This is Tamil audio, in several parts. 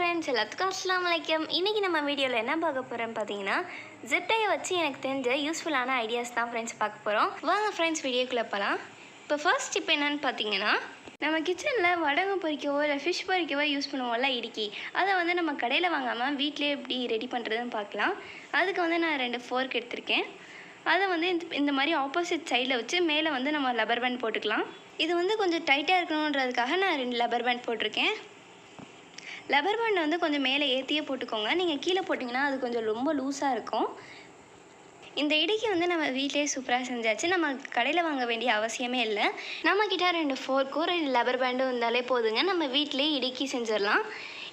ஃப்ரெண்ட்ஸ், எல்லாத்துக்கும் அஸ்ஸலாமு அலைக்கும். இன்றைக்கி நம்ம வீடியோவில் என்ன பார்க்க போகிறோன்னு பார்த்தீங்கன்னா, ஜிப்டையை வச்சு எனக்கு தெரிஞ்ச யூஸ்ஃபுல்லான ஐடியாஸ் தான் ஃப்ரெண்ட்ஸ் பார்க்க போகிறோம். வாங்க ஃப்ரெண்ட்ஸ், வீடியோக்குள்ளே போகலாம். இப்போ ஃபர்ஸ்ட் டிப் என்னென்னு பார்த்தீங்கன்னா, நம்ம கிச்சனில் வடகம் பொரிக்கவோ இல்லை ஃபிஷ் பொரிக்கவோ யூஸ் பண்ணுவோம்ல இடுக்கி, அதை வந்து நம்ம கடையில் வாங்காமல் வீட்டிலே எப்படி ரெடி பண்ணுறதுன்னு பார்க்கலாம். அதுக்கு வந்து நான் 2 ஃபோர்க் எடுத்திருக்கேன். அதை வந்து இந்த மாதிரி ஆப்போசிட் சைடில் வச்சு மேலே வந்து நம்ம லப்பர் பேண்ட் போட்டுக்கலாம். இது வந்து கொஞ்சம் டைட்டாக இருக்கணுன்றதுக்காக நான் 2 லப்பர் பேண்ட் போட்டிருக்கேன். லப்பர் பேண்ட் வந்து கொஞ்சம் மேலே ஏற்றியே போட்டுக்கோங்க. நீங்கள் கீழே போட்டிங்கன்னா அது கொஞ்சம் ரொம்ப லூஸாக இருக்கும். இந்த இடுக்கி வந்து நம்ம வீட்டிலே சூப்பராக செஞ்சாச்சு. நம்ம கடையில் வாங்க வேண்டிய அவசியமே இல்லை. நம்மக்கிட்ட 2 ஃபோர்க்கும் 2 லப்பர் பேண்டும் இருந்தாலே போதுங்க. நம்ம வீட்டிலே இடுக்கி செஞ்சிடலாம்.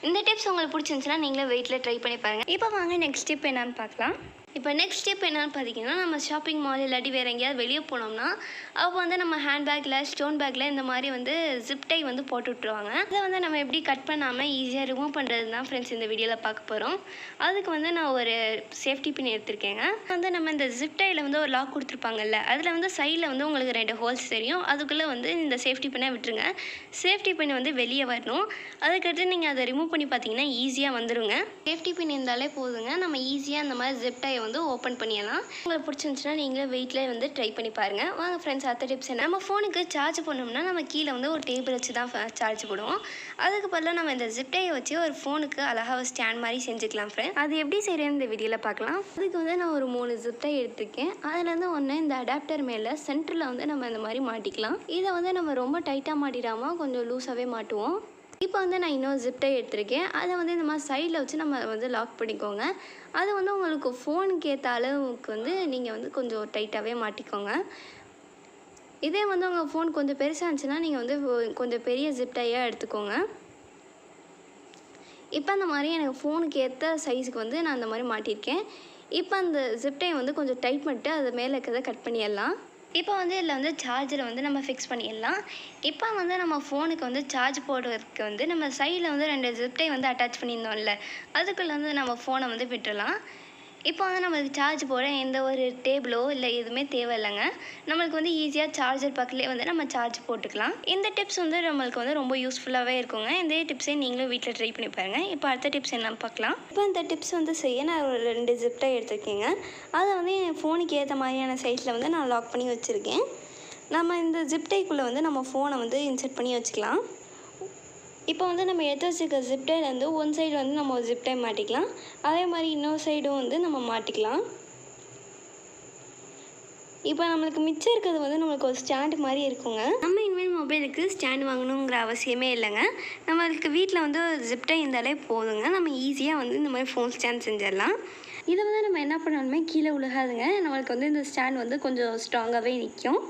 இந்த டிப்ஸ் உங்களுக்கு பிடிச்சிருந்துச்சுன்னா நீங்களே வீட்டில் ட்ரை பண்ணி பாருங்கள். இப்போ வாங்க நெக்ஸ்ட் டிப் என்னன்னு பார்க்கலாம். இப்போ நெக்ஸ்ட் ஸ்டெப் என்னென்னு பார்த்தீங்கன்னா, நம்ம ஷாப்பிங் மால் இல்லாட்டி வேறு எங்கேயாவது வெளியே போனோம்னா அப்போ வந்து நம்ம ஹேண்ட்பேக்கில் ஸ்டோன் பேக்கில் இந்த மாதிரி வந்து ஜிப் டை வந்து போட்டு விட்ருவாங்க. அதை வந்து நம்ம எப்படி கட் பண்ணாமல் ஈஸியாக ரிமூவ் பண்ணுறது தான் ஃப்ரெண்ட்ஸ் இந்த வீடியோவில் பார்க்க போகிறோம். அதுக்கு வந்து நான் ஒரு சேஃப்டி பின் எடுத்திருக்கேங்க. வந்து நம்ம இந்த ஜிப் டையில் வந்து ஒரு லாக் கொடுத்துருப்பாங்கல்ல, அதில் வந்து சைடில் வந்து உங்களுக்கு 2 ஹோல்ஸ் தெரியும். அதுக்குள்ளே வந்து இந்த சேஃப்டி பின்னை விட்டுருங்க. சேஃப்டி பின் வந்து வெளியே வரணும். அதுக்கடுத்து நீங்கள் அதை ரிமூவ் பண்ணி பார்த்தீங்கன்னா ஈஸியாக வந்துடுங்க. சேஃப்டி பின் இருந்தாலே போதுங்க. நம்ம ஈஸியாக அந்த மாதிரி ஜிப் டை வந்து ஓப்பன் பண்ணிடலாம். உங்களுக்கு பிடிச்சிருந்துச்சுன்னா நீங்களே வெயிட்ல வந்து ட்ரை பண்ணி பாருங்க. வாங்க ஃப்ரெண்ட்ஸ், அடுத்த டிப்ஸ் என்ன. நம்ம ஃபோனுக்கு சார்ஜ் பண்ணோம்னா நம்ம கீழே வந்து ஒரு டேபிள் வச்சு தான் சார்ஜ் போடுவோம். அதுக்கு பதிலாக நம்ம இந்த ஜிப் டையை வச்சு ஒரு ஃபோனுக்கு அழகாக ஸ்டாண்ட் மாதிரி செஞ்சுக்கலாம் ஃப்ரெண்ட். அது எப்படி செய்யறேன்னு இந்த வீடியோவில் பார்க்கலாம். அதுக்கு வந்து நான் ஒரு 3 ஜிப் டை எடுத்துருக்கேன். அதுலேருந்து ஒன்று இந்த அடாப்டர் மேலே சென்டரில் வந்து நம்ம இந்த மாதிரி மாட்டிக்கலாம். இதை வந்து நம்ம ரொம்ப டைட்டாக மாட்டிடாமல் கொஞ்சம் லூஸாகவே மாட்டுவோம். இப்போ வந்து நான் இன்னொரு ஜிப் டை எடுத்திருக்கேன். அதை வந்து இந்த மாதிரி சைடில் வச்சு நம்ம வந்து லாக் பண்ணிக்கோங்க. அது வந்து உங்களுக்கு ஃபோனுக்கு ஏற்ற அளவுக்கு வந்து நீங்கள் வந்து கொஞ்சம் டைட்டாகவே மாட்டிக்கோங்க. இதே வந்து உங்கள் ஃபோன் கொஞ்சம் பெருசாக இருந்துச்சுன்னா நீங்கள் வந்து கொஞ்சம் பெரிய ஜிப் டையாக எடுத்துக்கோங்க. இப்போ அந்த மாதிரி எனக்கு ஃபோனுக்கு ஏற்ற சைஸுக்கு வந்து நான் அந்த மாதிரி மாட்டியிருக்கேன். இப்போ அந்த ஜிப் டை வந்து கொஞ்சம் டைட் பண்ணிட்டு அது மேலே இருக்கிறத கட் பண்ணிடலாம். இப்போ வந்து இதில் வந்து சார்ஜரை வந்து நம்ம ஃபிக்ஸ் பண்ணிடலாம். இப்போ வந்து நம்ம ஃபோனுக்கு வந்து சார்ஜ் போடுறதுக்கு வந்து நம்ம சைடில் வந்து 2 ஜிப் டை வந்து அட்டாச் பண்ணியிருந்தோம்ல, அதுக்குள்ளே வந்து நம்ம ஃபோனை வந்து விட்டுடலாம். இப்போ வந்து நம்மளுக்கு சார்ஜ் போட எந்த ஒரு டேபிளோ இல்லை எதுவுமே தேவையில்லைங்க. நம்மளுக்கு வந்து ஈஸியாக சார்ஜர் பக்கத்துலேயே வந்து நம்ம சார்ஜ் போட்டுக்கலாம். இந்த டிப்ஸ் வந்து நம்மளுக்கு வந்து ரொம்ப யூஸ்ஃபுல்லாகவே இருக்குங்க. இந்த டிப்ஸை நீங்களும் வீட்டில் ட்ரை பண்ணி பாருங்கள். இப்போ அடுத்த டிப்ஸ் என்னன்னு பார்க்கலாம். இப்போ இந்த டிப்ஸ் வந்து செய்ய நான் ஒரு 2 ஜிப் டை எடுத்துருக்கேங்க. அதை வந்து என் ஃபோனுக்கு ஏற்ற மாதிரியான சைஸில் வந்து நான் லாக் பண்ணி வச்சுருக்கேன். நம்ம இந்த ஜிப் டைக்குள்ளே வந்து நம்ம ஃபோனை வந்து இன்சர்ட் பண்ணி வச்சுக்கலாம். இப்போ வந்து நம்ம எடுத்து வச்சுருக்க ஜிப் டைலேருந்து ஒன் சைடு வந்து நம்ம ஒரு ஜிப் டை மாட்டிக்கலாம். அதே மாதிரி இன்னொரு சைடும் வந்து நம்ம மாட்டிக்கலாம். இப்போ நம்மளுக்கு மிச்சம் இருக்கிறது வந்து நம்மளுக்கு ஒரு ஸ்டாண்டு மாதிரி இருக்குங்க. நம்ம இனிமேல் மொபைலுக்கு ஸ்டாண்ட் வாங்கணுங்கிற அவசியமே இல்லைங்க. நம்மளுக்கு வீட்டில் வந்து ஒரு ஜிப் டை இருந்தாலே போதுங்க. நம்ம ஈஸியாக வந்து இந்த மாதிரி ஃபோன் ஸ்டாண்ட் செஞ்சிடலாம். இதை வந்து நம்ம என்ன பண்ணாலுமே கீழே விழுகாதுங்க. நம்மளுக்கு வந்து இந்த ஸ்டாண்ட் வந்து கொஞ்சம் ஸ்ட்ராங்காகவே நிற்கும்.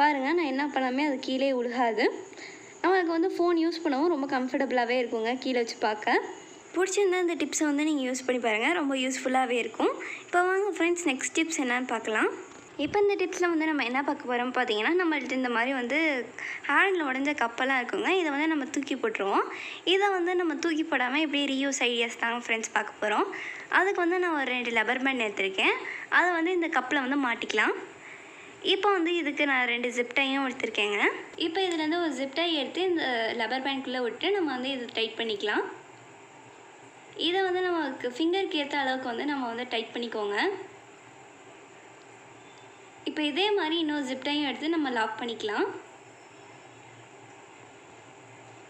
பாருங்கள், நான் என்ன பண்ணாமே அது கீழே விழுகாது. நம்மளுக்கு வந்து ஃபோன் யூஸ் பண்ணவும் ரொம்ப கம்ஃபர்டபுளாகவே இருக்குங்க கீழே வச்சு பார்க்க. பிடிச்சிருந்தா இந்த டிப்ஸை வந்து நீங்கள் யூஸ் பண்ணி பாருங்கள். ரொம்ப யூஸ்ஃபுல்லாகவே இருக்கும். இப்போ வாங்க ஃப்ரெண்ட்ஸ், நெக்ஸ்ட் டிப்ஸ் என்னன்னு பார்க்கலாம். இப்போ இந்த டிப்ஸில் வந்து நம்ம என்ன பார்க்க போகிறோம் பார்த்தீங்கன்னா, நம்மள்ட்ட இந்த மாதிரி வந்து ஹேண்டில் உடஞ்ச கப்பெல்லாம் இருக்குங்க. இதை வந்து நம்ம தூக்கி போட்டுருவோம். இதை வந்து நம்ம தூக்கி போடாமல் எப்படி ரீயூஸ் ஐடியாஸ் தாங்க ஃப்ரெண்ட்ஸ் பார்க்க போகிறோம். அதுக்கு வந்து நான் ஒரு 2 லப்பர் பேண்ட் எடுத்திருக்கேன். அதை வந்து இந்த கப்பில் வந்து மாட்டிக்கலாம். இப்போ வந்து இதுக்கு நான் 2 ஜிப் டையும் எடுத்திருக்கேங்க. இப்போ இதுலேருந்து ஒரு ஜிப் டை எடுத்து இந்த லப்பர் பேண்ட்குள்ளே விட்டு நம்ம வந்து இதை டைட் பண்ணிக்கலாம். இதை வந்து நமக்கு ஃபிங்கருக்கு ஏற்ற அளவுக்கு வந்து நம்ம வந்து டைட் பண்ணிக்கோங்க. இப்போ இதே மாதிரி இன்னொரு ஜிப் டையும் எடுத்து நம்ம லாக் பண்ணிக்கலாம்.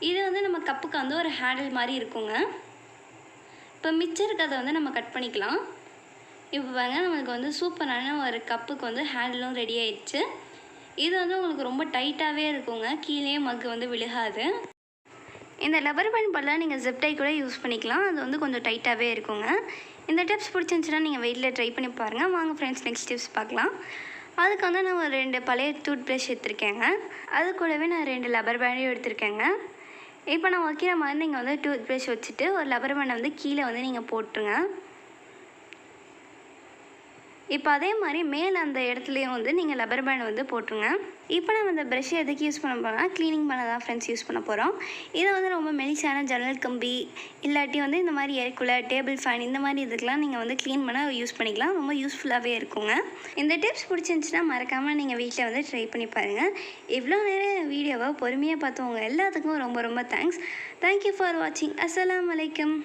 இது வந்து நம்ம கப்புக்கு வந்து ஒரு ஹேண்டில் மாதிரி இருக்குங்க. இப்போ மிச்சம் இருக்கிறத வந்து நம்ம கட் பண்ணிக்கலாம். இப்போ பாருங்க, நம்மளுக்கு வந்து சூப்பரான ஒரு கப்புக்கு வந்து ஹேண்டிலும் ரெடி ஆயிடுச்சு. இது வந்து உங்களுக்கு ரொம்ப டைட்டாகவே இருக்குங்க. கீழே மக்கு வந்து விழுகாது. இந்த லப்பர் பேண்ட் பதிலாக நீங்கள் ஜிப் டை கூட யூஸ் பண்ணிக்கலாம். அது வந்து கொஞ்சம் டைட்டாகவே இருக்குங்க. இந்த டிப்ஸ் பிடிச்சிருந்துச்சுன்னா நீங்கள் வெயிட்டில் ட்ரை பண்ணி பாருங்கள். வாங்க ஃப்ரெண்ட்ஸ், நெக்ஸ்ட் டிப்ஸ் பார்க்கலாம். அதுக்கு வந்து நான் ஒரு 2 பழைய டூத் ப்ரஷ் எடுத்திருக்கேங்க. அது கூடவே நான் 2 லப்பர் பேண்டையும் எடுத்திருக்கேங்க. இப்போ நான் வைக்கிற மாதிரி நீங்கள் வந்து டூத் ப்ரஷ் வச்சுட்டு ஒரு லப்பர் பேண்டை வந்து கீழே வந்து நீங்கள் போட்டுருங்க. இப்போ அதே மாதிரி மேலே அந்த இடத்துலையும் வந்து நீங்கள் லப்பர் பேண்ட் வந்து போட்டுருங்க. இப்போ நம்ம இந்த ப்ரஷ்ஷை எதுக்கு யூஸ் பண்ண போகிறோம்னா க்ளீனிங் பண்ண தான் ஃப்ரெண்ட்ஸ் யூஸ் பண்ண போகிறோம். இதை வந்து ரொம்ப மெலிசான ஜன்னல் கம்பி இல்லாட்டி வந்து இந்த மாதிரி ஏர் கூலர், டேபிள் ஃபேன் இந்த மாதிரி இதுக்கெலாம் நீங்கள் வந்து க்ளீன் பண்ண யூஸ் பண்ணிக்கலாம். ரொம்ப யூஸ்ஃபுல்லாகவே இருக்குங்க. இந்த டிப்ஸ் பிடிச்சிருந்துச்சுன்னா மறக்காமல் நீங்கள் வீட்டில் வந்து ட்ரை பண்ணி பாருங்கள். இவ்வளோ நேரம் வீடியோவை பொறுமையாக பார்த்தவங்க எல்லாத்துக்கும் ரொம்ப ரொம்ப தேங்க்ஸ். தேங்க்யூ ஃபார் வாட்சிங். அஸ்ஸலாமு அலைக்கும்.